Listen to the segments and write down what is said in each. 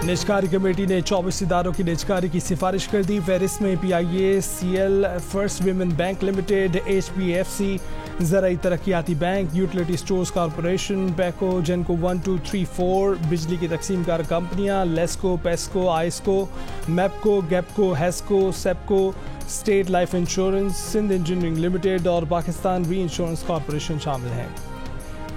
निजकारी committee ने 24 इदारों की निजकारी की सिफारिश कर दी। फहरिस्त में PIA, CL, First Women Bank Limited, HPFC, ज़राई तरक्याती bank, Utility Stores Corporation, PEPCO, GENCO 1, 2, 3, 4, बिजली की तकसीम कार कंपनियाँ, लेस्को, पेस्को, आइस्को, मैपको, गैपको, HESCO, SEPCO, State Life Insurance, Sindh engineering limited और पाकिस्तान री इंश्योरेंस कॉरपोरेशन शामिल हैं।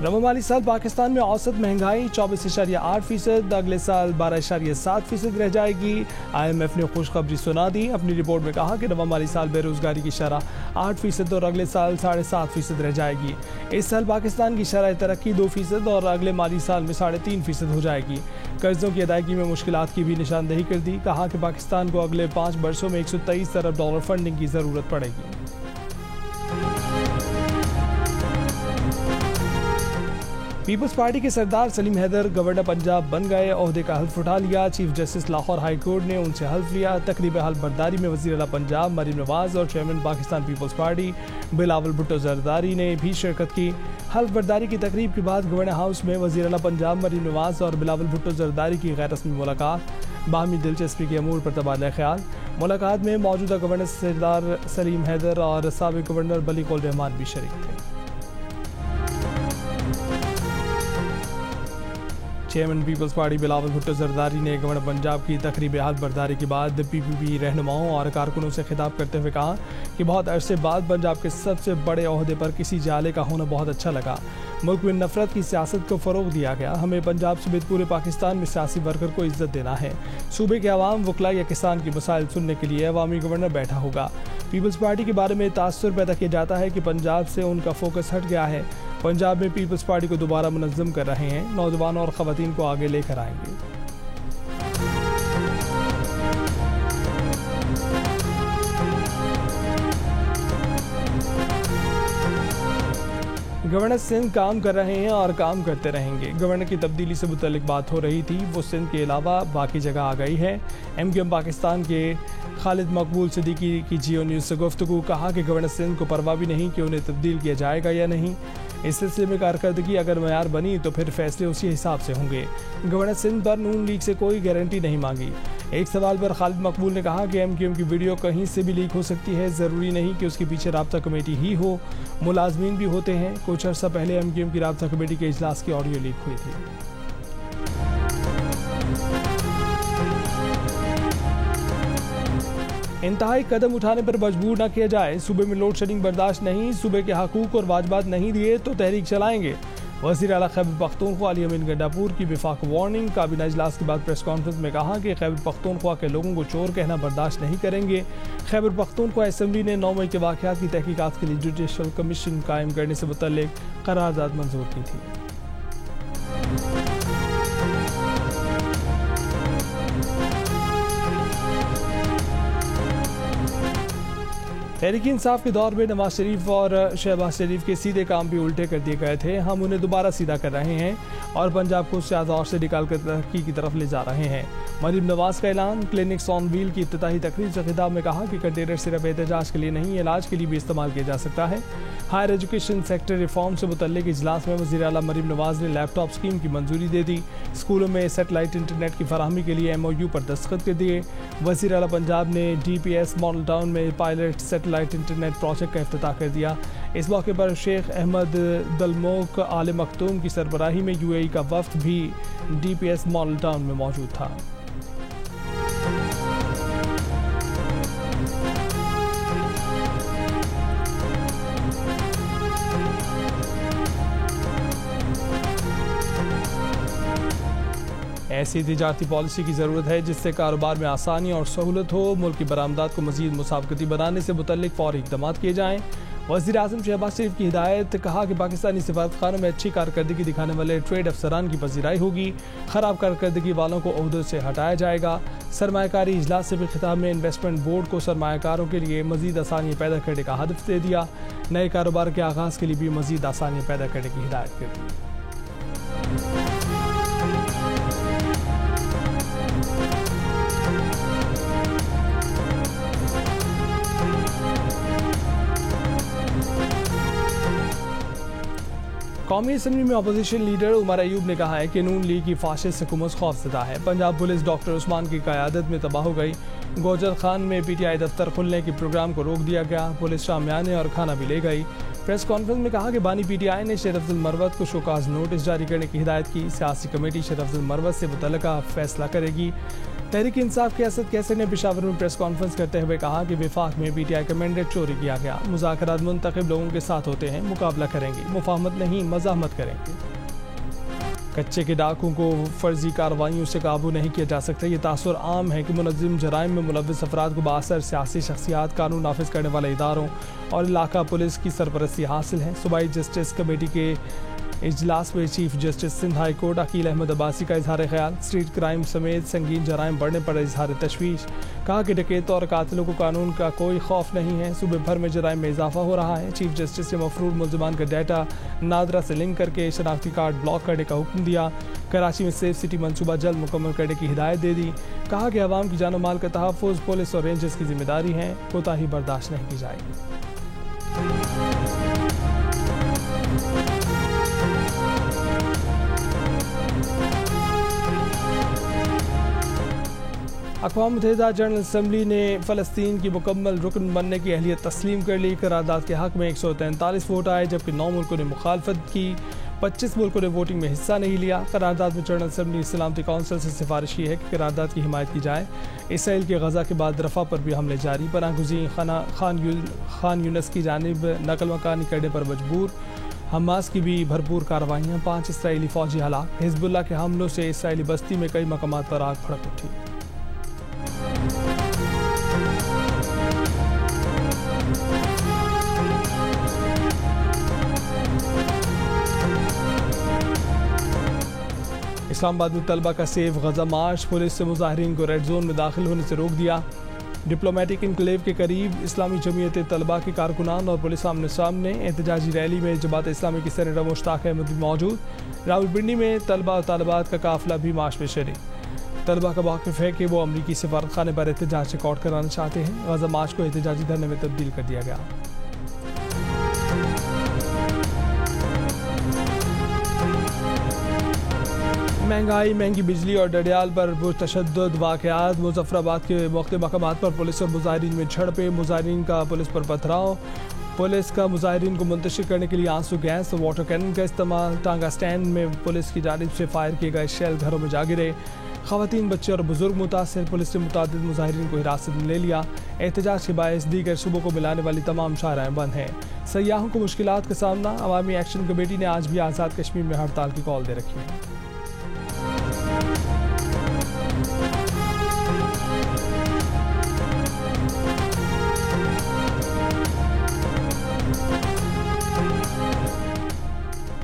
रवा माली साल पाकिस्तान में औसत महंगाई 24.8%, अगले साल 12.7% रह जाएगी। IMF ने खुशखबरी सुना दी। अपनी रिपोर्ट में कहा कि रवा माली साल बेरोजगारी की शरह 8% और अगले साल 7.5% रह जाएगी। इस साल पाकिस्तान की शरह तरक्की 2% और अगले माली साल में 3.5% हो जाएगी। कर्जों की अदायगी में मुश्किलात की भी निशानदेही कर दी। कहा कि पाकिस्तान को अगले 5 वर्षों में $123 अरब फंडिंग की ज़रूरत पड़ेगी। पीपल्स पार्टी के सरदार सलीम हैदर गवर्नर पंजाब बन गए। ओहदे का हल्फ उठा लिया। Chief justice Lahore high court ने उनसे हल्फ लिया। तकरीब हल्फ बर्दारी में वज़ीर आला पंजाब मरीम नवाज और chairman Pakistan Peoples Party Bilawal Bhutto Zardari ने भी शिरकत की। हल्फ बर्दारी की तकरीब के बाद गवर्नर हाउस में वज़ीर आला पंजाब मरीम नवाज और बिलावल भुट्टो जरदारी की गैर रस्मी मुलाकात। बाहमी दिलचस्पी के अमूर पर तबादला ख्याल। मुलाकात में मौजूदा गवर्नर सरदार सलीम हैदर और साबिक गवर्नर बलीग उल रहमान भी शरीक थे। Chairman Peoples Party Bilawal Bhutto Zardari ने गवर्नर पंजाब की तकरीब हाथ बर्दारी के बाद PPP रहनुमाओं और कारकुनों से खिताब करते हुए कहा कि बहुत अरसे बाद पंजाब के सबसे बड़े ओहदे पर किसी जाले का होना बहुत अच्छा लगा। मुल्क में नफरत की सियासत को फ़रोग दिया गया। हमें पंजाब समेत पूरे पाकिस्तान में सियासी वर्कर को इज्जत देना है। सूबे के अवाम, वकला या किसान की मसाइल सुनने के लिए अवामी गवर्नर बैठा होगा। पीपल्स पार्टी के बारे में तासुर पैदा किया जाता है कि पंजाब से उनका फोकस हट गया है। पंजाब में पीपल्स पार्टी को दोबारा मुनज़्ज़म कर रहे हैं। नौजवानों और ख़वातीन को आगे लेकर आएंगे। गवर्नर सिंध काम कर रहे हैं और काम करते रहेंगे। गवर्नर की तब्दीली से मुतल्लिक बात हो रही थी, वो सिंध के अलावा बाकी जगह आ गई है। MQM पाकिस्तान के खालिद मकबूल सिद्दीकी की जियो न्यूज़ से गुफ्तगू। कहा कि गवर्नर सिंध को परवाह भी नहीं कि उन्हें तब्दील किया जाएगा या नहीं। इस सिलसिले में कारकर्दगी अगर मयार बनी तो फिर फैसले उसी हिसाब से होंगे। गवर्नर सिंध पर नून लीग से कोई गारंटी नहीं मांगी। एक सवाल पर खालिद मकबूल ने कहा कि MQM की वीडियो कहीं से भी लीक हो सकती है, ज़रूरी नहीं कि उसके पीछे राब्ता कमेटी ही हो, मुलाजमीन भी होते हैं। कुछ अर्सा पहले MQM की राब्ता कमेटी के इजलास की ऑडियो लीक हुई थी। इंतहाई कदम उठाने पर मजबूर न किया जाए। सूबे में लोड शेडिंग बर्दाश्त नहीं। सूबे के हकूक और वाजबात नहीं दिए तो तहरीक चलाएंगे। वज़ीर आला खैबर पख्तूनख्वा अली अमीन गंडापुर की विफाक वार्निंग। काबीना इजलास के बाद प्रेस कॉन्फ्रेंस में कहा कि खैबर पख्तूनख्वा के लोगों को चोर कहना बर्दाश्त नहीं करेंगे। खैबर पख्तूनख्वा असम्बली ने 9 मई के वाक़यात की तहकीकात के लिए जुडिशल कमीशन कायम करने से मुतल्लिक करारदाद मंजूर की थी। तहरीक इंसाफ के दौर में नवाज शरीफ और शहबाज शरीफ के सीधे काम भी उल्टे कर दिए गए थे। हम उन्हें दोबारा सीधा कर रहे हैं और पंजाब को सियासी दौर से निकाल कर तरक्की की तरफ ले जा रहे हैं। मरीम नवाज का ऐलान। क्लिनिक्स ऑन व्हील की इफ्तिताही तकरीर से खिताब में कहा कि कंटेनर सिर्फ एहतजाज के लिए नहीं, इलाज के लिए भी इस्तेमाल किया जा सकता है। हायर एजुकेशन सेक्टर रिफॉर्म से मुतल्लिक इजलास में वज़ीर आला मरीम नवाज ने लैपटॉप स्कीम की मंजूरी दे दी। स्कूलों में सेटेलाइट इंटरनेट की फराहमी के लिए MOU पर दस्तखत कर दिए। वज़ीर आला पंजाब ने DPS मॉडल टाउन में पायलट सेटेलाइट इंटरनेट प्रोजेक्ट का इफ्तिताह कर दिया। इस मौके पर शेख अहमद दलमोक आले मखतूम की सरबराही में UAE का वफ्द भी DPS मॉडल टाउन में मौजूद था। ऐसी तिजारती पॉलिसी की ज़रूरत है जिससे कारोबार में आसानी और सहूलत हो। मुल्क की बरामदात को मज़ीद मुसाबकती बनाने से मुतल्लिक फौरी इक़दामात किए जाएँ। वज़ीर आज़म शहबाज शरीफ की हिदायत। कहा कि पाकिस्तानी सफारतखानों में अच्छी कारकर्दगी दिखाने वाले ट्रेड अफसरान की पजीराई होगी। ख़राब कारकर्दगी वालों को ओहदों से हटाया जाएगा। सरमायाकारी इजलास से भी खिताब में इन्वेस्टमेंट बोर्ड को सरमायाकारों के लिए मज़ीद आसानियाँ पैदा करने का हदफ दे दिया। नए कारोबार के आगाज़ के लिए भी मज़ीद आसानियाँ पैदा करने की हिदायत कर दी। قومی اسمبلی میں اپوزیشن لیڈر عمر ایوب نے کہا ہے کہ نون لیگ کی فاشسٹ حکومت خوفزدہ ہے. پنجاب پولیس ڈاکٹر عثمان کی قیادت میں تباہ ہو گئی. گوجر خان میں پی ٹی آئی دفتر کھلنے کے پروگرام کو روک دیا گیا. پولیس شامیانے اور کھانا بھی لے گئی. پریس کانفرنس میں کہا کہ بانی پی ٹی آئی نے شیر افضل مروت کو شوکاز نوٹس جاری کرنے کی ہدایت کی. سیاسی کمیٹی شیر افضل مروت سے متعلقہ فیصلہ کرے گی. تحریک انصاف کے اسد کیسر نے پشاور میں پریس کانفرنس کرتے ہوئے کہا کہ وفاق میں پی ٹی آئی کا مینڈیٹ چوری کیا گیا. مذاکرات منتخب لوگوں کے ساتھ ہوتے ہیں, مقابلہ کریں گے, مفاہمت نہیں مزاحمت کریں گے. کچے کے ڈاکوں کو فرضی کارروائیوں سے قابو نہیں کیا جا سکتا. یہ تاثر عام ہے کہ منظم جرائم میں ملوث افراد کو باثر سیاسی شخصیات, قانون نافذ کرنے والے اداروں اور علاقہ پولیس کی سرپرستی حاصل ہے. صوبائی جسٹس کمیٹی کے اجلاس میں chief justice Sindh high court Aqeel Ahmed Abbasi کا اظہار خیال. اسٹریٹ کرائم سمیت سنگین جرائم بڑھنے پر اظہار تشویش. کہا کہ ڈکیتوں اور قاتلوں کو قانون کا کوئی خوف نہیں ہے. صوبے بھر میں جرائم میں اضافہ ہو رہا ہے. چیف جسٹس نے مفرور ملزمان کا ڈیٹا نادرا سے لنک کر کے شناختی کارڈ بلاک کرنے کا حکم دیا. کراچی میں سیف سٹی منصوبہ جلد مکمل کرنے کی ہدایت دے دی. کہا کہ عوام کی جان و مال کا تحفظ پولیس اور رینجرز کی ذمہ داری ہے, کوتاہی برداشت نہیں کی جائے گی. اقوام متحدہ جنرل اسمبلی نے فلسطین کی مکمل رکن بننے کی اہلیت تسلیم کر لی. قرارداد کے حق میں 143 ووٹ آئے جبکہ 9 ملکوں نے مخالفت کی. 25 ملکوں نے ووٹنگ میں حصہ نہیں لیا. قرارداد میں جنرل اسمبلی سلامتی کونسل سے سفارش کی ہے کہ قرارداد کی حمایت کی جائے. اسرائیل کے غزہ کے بعد رفح پر بھی حملے جاری. پناہ گزین خان یونس کی جانب نقل مکانی کرنے پر مجبور. حماس کی بھی بھرپور کارروائیاں. 5 اسرائیلی فوجی ہلاک. حزب اللہ کے حملوں سے اسرائیلی بستی میں کئی مقامات پر آگ بھڑک اٹھی. اسلام آباد میں طلبہ کا سیف غزہ مارچ. پولیس سے مظاہرین کو ریڈ زون میں داخل ہونے سے روک دیا. ڈپلومیٹک انکلیو کے قریب اسلامی جمعیت طلبہ کے کارکنان اور پولیس آمنے سامنے. احتجاجی ریلی میں جماعت اسلامی کی سینیٹر مشتاق احمد بھی موجود. راولپنڈی میں طلبہ اور طالبات کا قافلہ بھی مارچ میں شریک. طلبہ کا موقف ہے کہ وہ امریکی سفارت خانے پر احتجاج ریکارڈ کرانا چاہتے ہیں. غزہ مارچ کو احتجاجی دھرنے میں تبدیل کر دیا گیا. مہنگائی, مہنگی بجلی اور ڈڈیال پر تشدد واقعات. مظفر آباد کے مختلف مقامات پر پولیس اور مظاہرین میں جھڑپیں. مظاہرین کا پولیس پر پتھراؤ. پولیس کا مظاہرین کو منتشر کرنے کے لیے آنسو گیس اور واٹر کینن کا استعمال. ٹانگا سٹینڈ میں پولیس کی جانب سے فائر کیے گئے شیل گھروں میں جا گرے. خواتین, بچے اور بزرگ متاثر. پولیس نے متعدد مظاہرین کو حراست میں لے لیا. احتجاج کے باعث دیگر صوبوں کو ملانے والی تمام شاہراہیں بند ہیں. سیاحوں کو مشکلات کا سامنا. عوامی ایکشن کمیٹی نے آج بھی آزاد کشمیر میں ہڑتال کی کال دے رکھی ہے.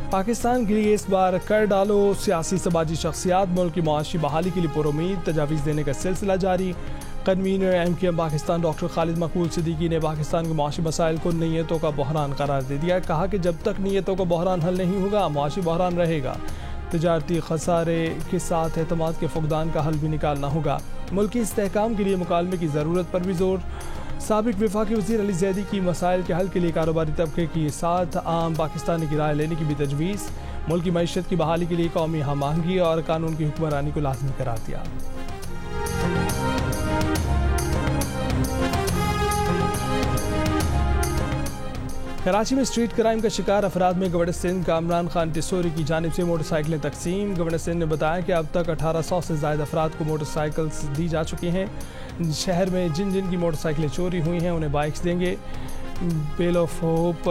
پاکستان کے لیے اس بار کر ڈالو. سیاسی سماجی شخصیات ملک کی معاشی بحالی کے لیے پر امید. تجاویز دینے کا سلسلہ جاری. کنوینر ایم کیو ایم پاکستان ڈاکٹر خالد مقبول صدیقی نے پاکستان کے معاشی مسائل کو نیتوں کا بحران قرار دے دیا. کہا کہ جب تک نیتوں کا بحران حل نہیں ہوگا معاشی بحران رہے گا. تجارتی خسارے کے ساتھ اعتماد کے فقدان کا حل بھی نکالنا ہوگا. ملکی استحکام کے لیے مکالمے کی ضرورت پر بھی زور. سابق وفاقی وزیر علی زیدی کی مسائل کے حل کے لیے کاروباری طبقے کے ساتھ عام پاکستانی کی رائے لینے کی بھی تجویز. ملکی معیشت کی بحالی کے لیے قومی ہم آہنگی اور قانون کی حکمرانی کو لازمی قرار دیا. کراچی میں اسٹریٹ کرائم کا شکار افراد میں گورنر سندھ کامران خان ٹسوری کی جانب سے موٹر سائیکلیں تقسیم. گورنر سندھ نے بتایا کہ اب تک 1800 سے زائد افراد کو موٹر سائیکلز دی جا چکی ہیں. شہر میں جن کی موٹر سائیکلیں چوری ہوئی ہیں انہیں بائکس دیں گے. بیل آف ہوپ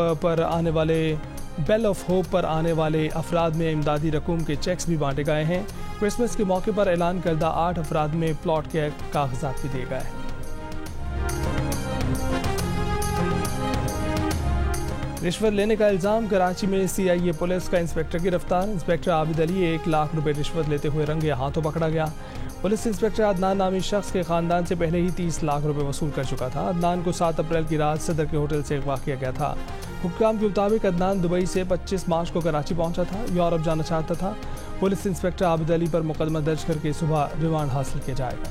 پر آنے والے افراد میں امدادی رقوم کے چیکس بھی بانٹے گئے ہیں. کرسمس کے موقع پر اعلان کردہ 8 افراد میں پلاٹ کے کاغذات بھی دیے گئے ہیں. رشوت لینے کا الزام. کراچی میں سی آئی اے پولیس کا انسپیکٹر گرفتار. انسپیکٹر عابد علی 1 لاکھ روپے رشوت لیتے ہوئے رنگے ہاتھوں پکڑا گیا. پولیس انسپیکٹر عدنان نامی شخص کے خاندان سے پہلے ہی 30 لاکھ روپے وصول کر چکا تھا. عدنان کو 7 اپریل کی رات صدر کے ہوٹل سے اغوا کیا گیا تھا. حکام کے مطابق عدنان دبئی سے 25 مارچ کو کراچی پہنچا تھا. یورپ جانا چاہتا تھا. پولیس انسپیکٹر عابد علی پر مقدمہ درج کر کے صبح ریمانڈ حاصل کیا جائے گا.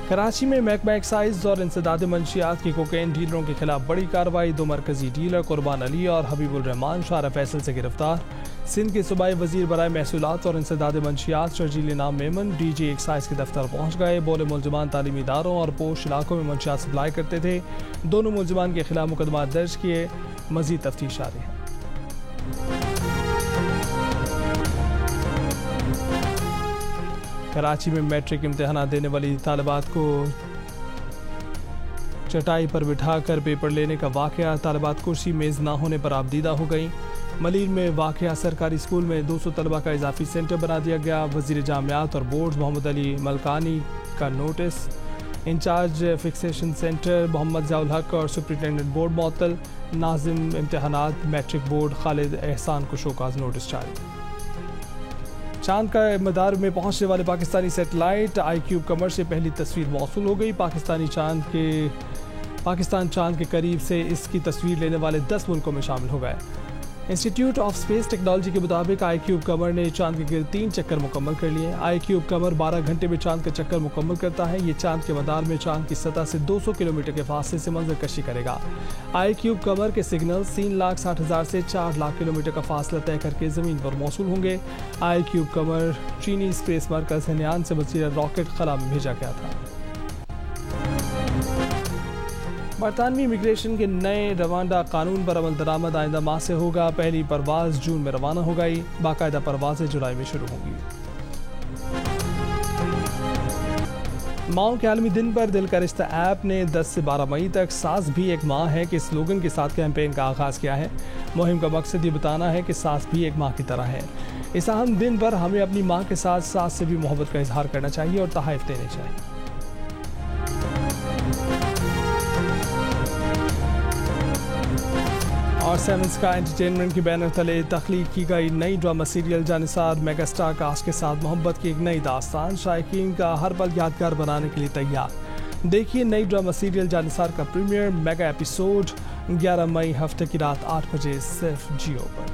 कराची में महकमा एक्साइज और इंसदाद मंशियात की कोकेन डीलरों के खिलाफ बड़ी कार्रवाई। 2 मरकजी डीलर कुर्बान अली और हबीबुल रहमान शारा फैसल से गिरफ्तार। सिंध के सूबाई वजीर बराए महसूलात और इंसदाद मंशियात शर्जील नाम मेमन डीजी एक्साइज के दफ्तर पहुँच गए। बोले मुलजमान तालीमी इदारों और पोश इलाकों में मंशियात सप्लाई करते थे। दोनों मुलजमान के खिलाफ मुकदमा दर्ज किए, मजीद तफ्तीश जारी है। कराची में मैट्रिक इम्तिहान देने वाली तालिबात को चटाई पर बिठाकर पेपर लेने का वाकया। तालिबात कुर्सी मेज़ ना होने पर आबदीदा हो गई। मलीर में वाकया सरकारी स्कूल में 200 तलबा का इजाफी सेंटर बना दिया गया। वजीर जामियात और बोर्ड मोहम्मद अली मलकानी का notice. Incharge fixation center Mohammad Ziaul Haq और सुप्रिटेंडेंट बोर्ड मुअत्तल। नाजिम इम्तिहानात मैट्रिक बोर्ड खालिद एहसान को शोकाज नोटिस जारी। चांद का मदार में पहुंचने वाले पाकिस्तानी सैटेलाइट आईक्यूब कमर से पहली तस्वीर मौसूल हो गई। पाकिस्तान चांद के करीब से इसकी तस्वीर लेने वाले 10 मुल्कों में शामिल हो गए। इंस्टीट्यूट ऑफ स्पेस टेक्नोलॉजी के मुताबिक आईक्यूब कमर ने चांद के गिर्द 3 चक्कर मुकम्मल कर लिए। आईक्यूब कमर 12 घंटे में चांद का चक्कर मुकम्मल करता है। ये चांद के मदार में चांद की सतह से 200 किलोमीटर के फासले से मंजर कशी करेगा। आईक्यूब कमर के सिग्नल 3,60,000 से 4 लाख किलोमीटर का फासला तय करके ज़मीन पर मौसूल होंगे। आईक्यूब कमर चीनी स्पेस मरकज़ हेनियान से बसीरा रॉकेट खला में भेजा गया था। बरतानवी इमिग्रेशन के नए रवांडा कानून पर अमल दरामद आइंदा माह से होगा। पहली परवाज़ जून में रवाना हो गई। बाकायदा परवाज़ें जुलाई में शुरू होंगी। माओ के आलमी दिन पर दिल का रिश्ता ऐप ने 10 से 12 मई तक सास भी एक माँ है के स्लोगन के साथ कैंपेन का आगाज़ किया है। मुहिम का मकसद ये बताना है कि सास भी एक माँ की तरह है। इस अहम दिन पर हमें अपनी माँ के साथ सास से भी मोहब्बत का इजहार करना चाहिए और तोहफ़े देने चाहिए। और सेवन स्काई एंटरटेनमेंट के बैनर तले तख्लीक की गई नई drama serial Jaanisar mega star cast के साथ मोहब्बत की एक नई दास्तान शायकीन का हर पल यादगार बनाने के लिए तैयार। देखिए नई ड्रामा सीरियल जानिसार का प्रीमियर मेगा एपिसोड 11 मई हफ्ते की रात 8 बजे सिर्फ जियो पर।